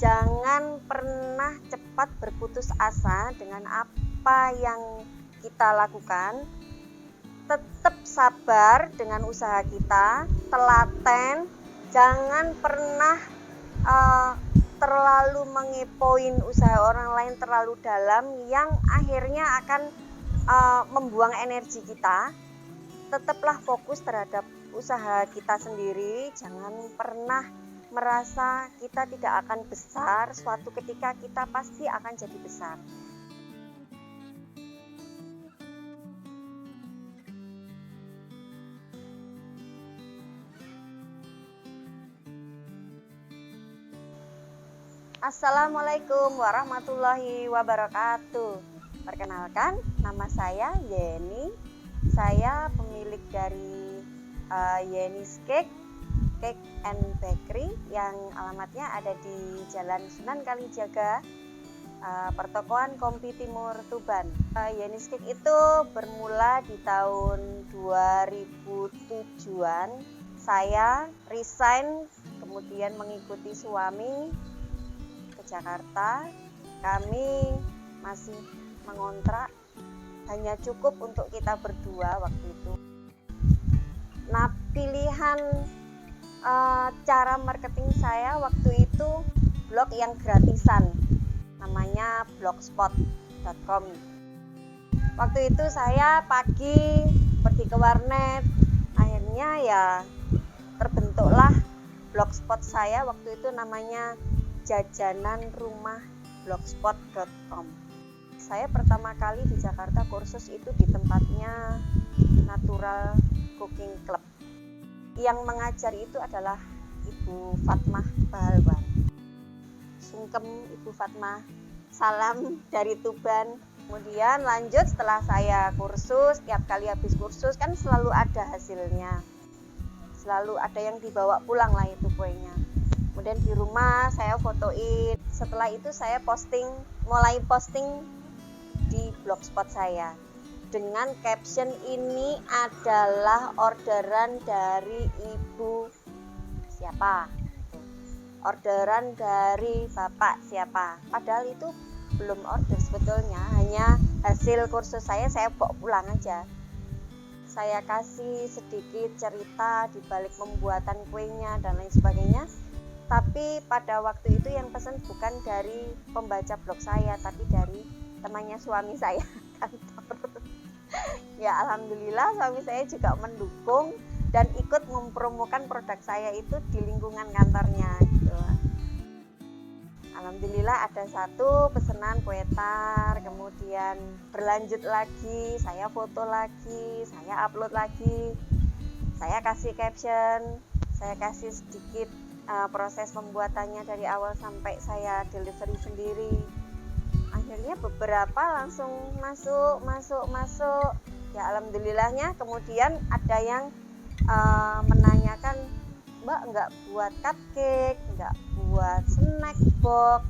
Jangan pernah cepat berputus asa dengan apa yang kita lakukan. Tetap sabar dengan usaha kita, telaten, jangan pernah terlalu mengepoin usaha orang lain terlalu dalam yang akhirnya akan membuang energi kita. Tetaplah fokus terhadap usaha kita sendiri, jangan pernah merasa kita tidak akan besar, suatu ketika kita pasti akan jadi besar. Assalamualaikum warahmatullahi wabarakatuh. Perkenalkan, nama saya Yeni. Saya pemilik dari Yeni's Cake and Bakery yang alamatnya ada di Jalan Sunan Kalijaga, Pertokoan Kompi Timur, Tuban. Yeni's Cake itu bermula di tahun 2007-an. Saya resign, kemudian mengikuti suami ke Jakarta. Kami masih mengontrak, hanya cukup untuk kita berdua waktu itu. Nah, pilihan cara marketing saya waktu itu blog yang gratisan, namanya blogspot.com. Waktu itu saya pagi pergi ke warnet, akhirnya ya terbentuklah blogspot saya waktu itu, namanya Jajanan Rumah blogspot.com. Saya pertama kali di Jakarta kursus itu di tempatnya Natural Cooking Club. Yang mengajar itu adalah Ibu Fatmah Bahalwan. Sungkem Ibu Fatmah, salam dari Tuban. Kemudian lanjut setelah saya kursus, tiap kali habis kursus kan selalu ada hasilnya, selalu ada yang dibawa pulang lah itu kuenya. Kemudian di rumah saya fotoin. Setelah itu saya mulai posting di blogspot saya dengan caption, ini adalah orderan dari ibu siapa, orderan dari bapak siapa. Padahal itu belum order sebetulnya, hanya hasil kursus saya bawa pulang aja. Saya kasih sedikit cerita di balik pembuatan kuenya dan lain sebagainya. Tapi pada waktu itu yang pesan bukan dari pembaca blog saya, tapi dari temannya suami saya kantor. Ya alhamdulillah suami saya juga mendukung dan ikut mempromokan produk saya itu di lingkungan kantornya gitu. Alhamdulillah ada satu pesanan kue tar, kemudian berlanjut lagi, saya foto lagi, saya upload lagi, saya kasih caption, saya kasih sedikit proses pembuatannya dari awal sampai saya delivery sendiri. Akhirnya beberapa langsung masuk. Ya alhamdulillahnya. Kemudian ada yang menanyakan, Mbak nggak buat cupcake, nggak buat snack box.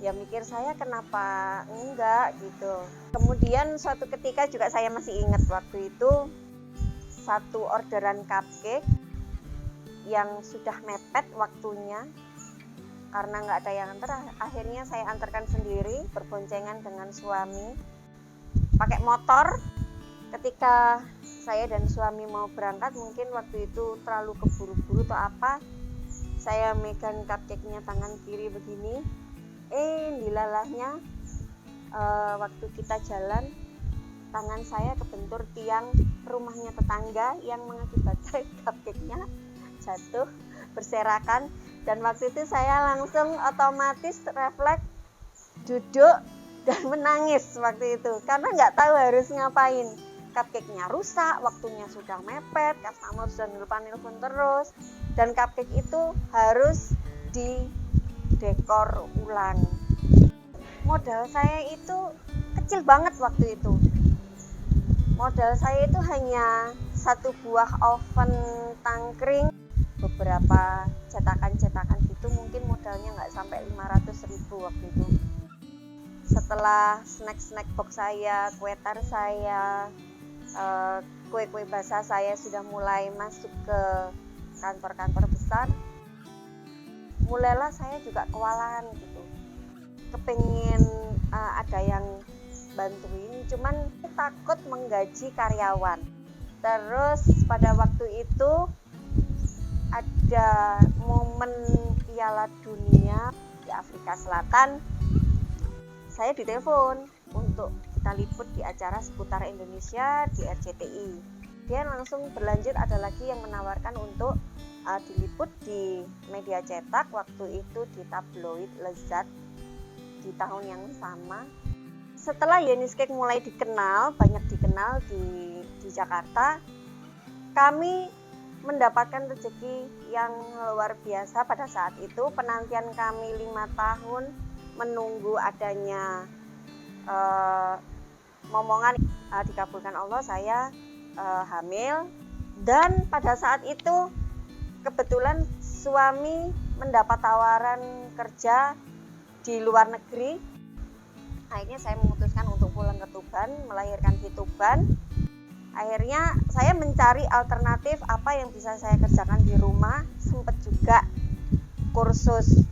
Ya mikir saya kenapa enggak gitu. Kemudian suatu ketika juga saya masih ingat waktu itu satu orderan cupcake yang sudah mepet waktunya, karena nggak ada yang antar, akhirnya saya antarkan sendiri berboncengan dengan suami pakai motor. Ketika saya dan suami mau berangkat, mungkin waktu itu terlalu keburu-buru atau apa, saya megang cupcake-nya tangan kiri begini, dilalahnya waktu kita jalan tangan saya kebentur tiang rumahnya tetangga yang mengakibatkan cupcake-nya jatuh berserakan. Dan waktu itu saya langsung otomatis refleks duduk dan menangis waktu itu, karena nggak tahu harus ngapain. Cupcake-nya rusak, waktunya sudah mepet, customer sudah nelpon terus, dan cupcake itu harus didekor ulang. Modal saya itu kecil banget waktu itu. Modal saya itu hanya satu buah oven tangkring, beberapa cetakan gitu, mungkin modalnya nggak sampai 500.000 waktu itu. Setelah snack box saya, kue tar saya, kue-kue basah saya sudah mulai masuk ke kantor-kantor besar, mulailah saya juga kewalahan gitu, kepengen ada yang bantuin, cuman takut menggaji karyawan. Terus pada waktu itu ada momen Piala Dunia di Afrika Selatan, saya ditelepon untuk kita liput di acara seputar Indonesia di RCTI. Dia langsung berlanjut, ada lagi yang menawarkan untuk diliput di media cetak, waktu itu di tabloid Lezat di tahun yang sama. Setelah Yeniskek mulai dikenal, banyak dikenal di Jakarta, kami mendapatkan rezeki yang luar biasa pada saat itu. Penantian kami 5 tahun menunggu adanya momongan dikabulkan Allah, saya hamil. Dan pada saat itu kebetulan suami mendapat tawaran kerja di luar negeri. Akhirnya saya memutuskan untuk pulang ke Tuban, melahirkan di Tuban. Akhirnya saya mencari alternatif apa yang bisa saya kerjakan di rumah. Sempat juga kursus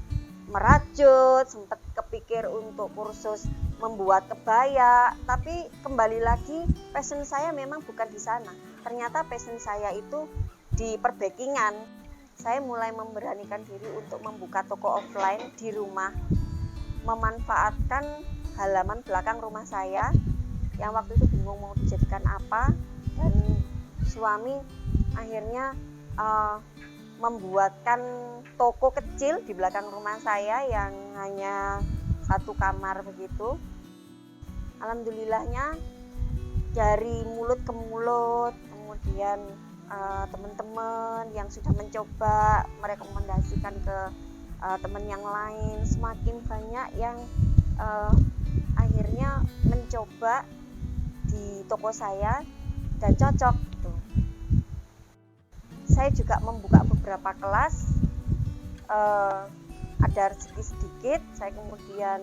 merajut, sempat kepikir untuk kursus membuat kebaya, tapi kembali lagi passion saya memang bukan di sana. Ternyata passion saya itu di perbakingan. Saya mulai memberanikan diri untuk membuka toko offline di rumah, memanfaatkan halaman belakang rumah saya yang waktu itu bingung mau dijadikan apa, dan suami akhirnya membuatkan toko kecil di belakang rumah saya yang hanya 1 kamar begitu. Alhamdulillahnya dari mulut ke mulut, kemudian teman-teman yang sudah mencoba merekomendasikan ke teman yang lain, semakin banyak yang akhirnya mencoba di toko saya dan cocok gitu. Saya juga membuka beberapa kelas, ada rezeki sedikit, saya kemudian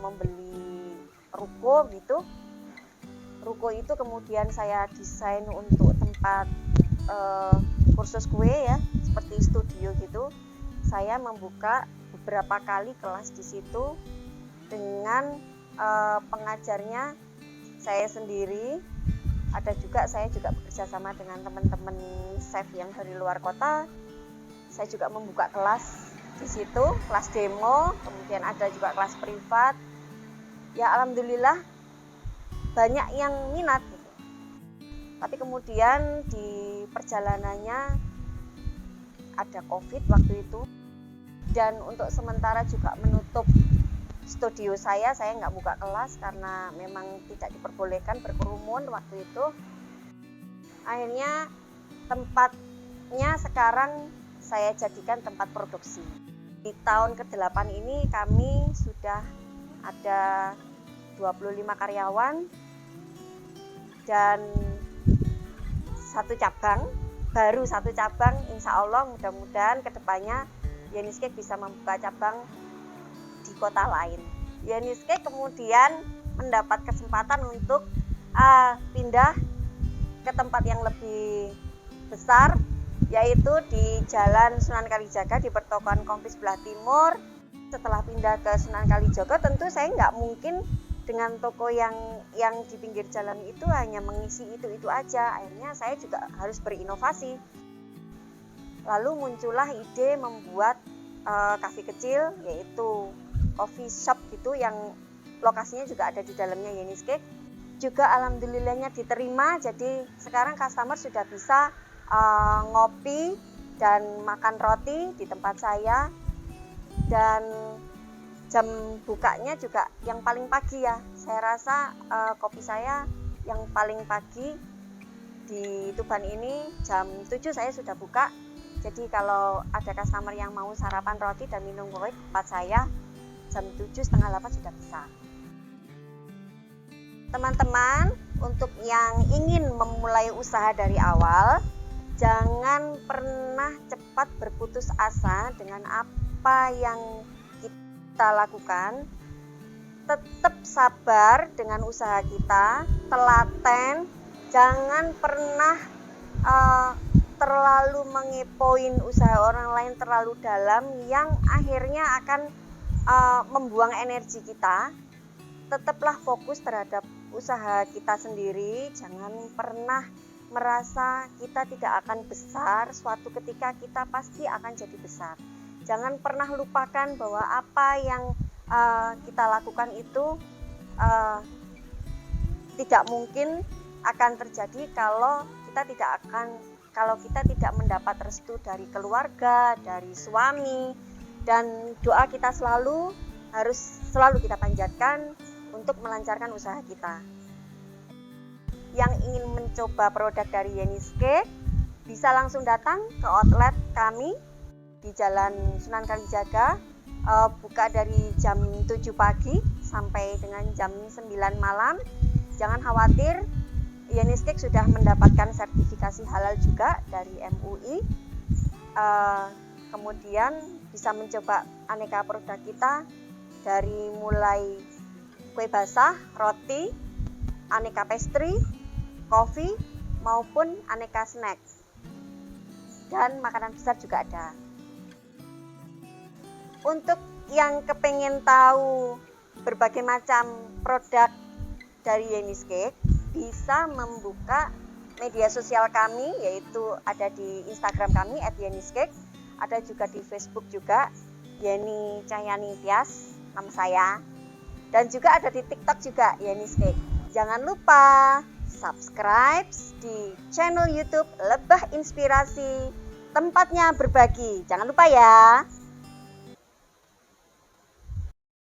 membeli ruko gitu. Ruko itu kemudian saya desain untuk tempat kursus kue ya, seperti studio gitu. Saya membuka beberapa kali kelas di situ dengan pengajarnya saya sendiri. Ada juga saya juga bekerja sama dengan teman-teman chef yang dari luar kota. Saya juga membuka kelas di situ, kelas demo, kemudian ada juga kelas privat. Ya alhamdulillah banyak yang minat gitu. Tapi kemudian di perjalanannya ada COVID waktu itu, dan untuk sementara juga menutup studio saya nggak buka kelas karena memang tidak diperbolehkan berkerumun waktu itu. Akhirnya tempatnya sekarang saya jadikan tempat produksi. Di tahun ke-8 ini kami sudah ada 25 karyawan dan baru satu cabang. Insya Allah mudah-mudahan kedepannya Yeniskek bisa membuka cabang di kota lain. Yeniskek kemudian mendapat kesempatan untuk pindah ke tempat yang lebih besar, yaitu di Jalan Sunan Kalijaga di pertokoan Kompis Belah Timur. Setelah pindah ke Sunan Kalijaga, tentu saya nggak mungkin dengan toko yang di pinggir jalan itu hanya mengisi itu aja. Akhirnya saya juga harus berinovasi. Lalu muncullah ide membuat kafe kecil, yaitu coffee shop gitu, yang lokasinya juga ada di dalamnya Yeniskek. Juga alhamdulillahnya diterima, jadi sekarang customer sudah bisa ngopi dan makan roti di tempat saya. Dan jam bukanya juga yang paling pagi ya. Saya rasa kopi saya yang paling pagi di Tuban ini jam 7 saya sudah buka. Jadi kalau ada customer yang mau sarapan roti dan minum kopi di tempat saya, jam 7 setengah 8 sudah bisa. Teman-teman, untuk yang ingin memulai usaha dari awal, jangan pernah cepat berputus asa dengan apa yang kita lakukan. Tetap sabar dengan usaha kita, telaten, jangan pernah terlalu mengepoin usaha orang lain terlalu dalam yang akhirnya akan membuang energi kita. Tetaplah fokus terhadap usaha kita sendiri, jangan pernah merasa kita tidak akan besar, suatu ketika kita pasti akan jadi besar. Jangan pernah lupakan bahwa apa yang kita lakukan itu tidak mungkin akan terjadi kalau kita tidak mendapat restu dari keluarga, dari suami, dan doa kita harus selalu kita panjatkan untuk melancarkan usaha kita. Yang ingin mencoba produk dari Yenny's Cake bisa langsung datang ke outlet kami di Jalan Sunan Kalijaga, buka dari jam 7 pagi sampai dengan jam 9 malam. Jangan khawatir, Yenny's Cake sudah mendapatkan sertifikasi halal juga dari MUI. Kemudian bisa mencoba aneka produk kita dari mulai kue basah, roti, aneka pastry, kopi, maupun aneka snack. Dan makanan besar juga ada. Untuk yang kepengen tahu berbagai macam produk dari Yenny's Cake, bisa membuka media sosial kami, yaitu ada di Instagram kami @yenny'scake, ada juga di Facebook juga, Yenny Cahyani Tias, nama saya, dan juga ada di TikTok juga, Yenny's Cake. Jangan lupa subscribe di channel YouTube Lebah Inspirasi, tempatnya berbagi. Jangan lupa ya.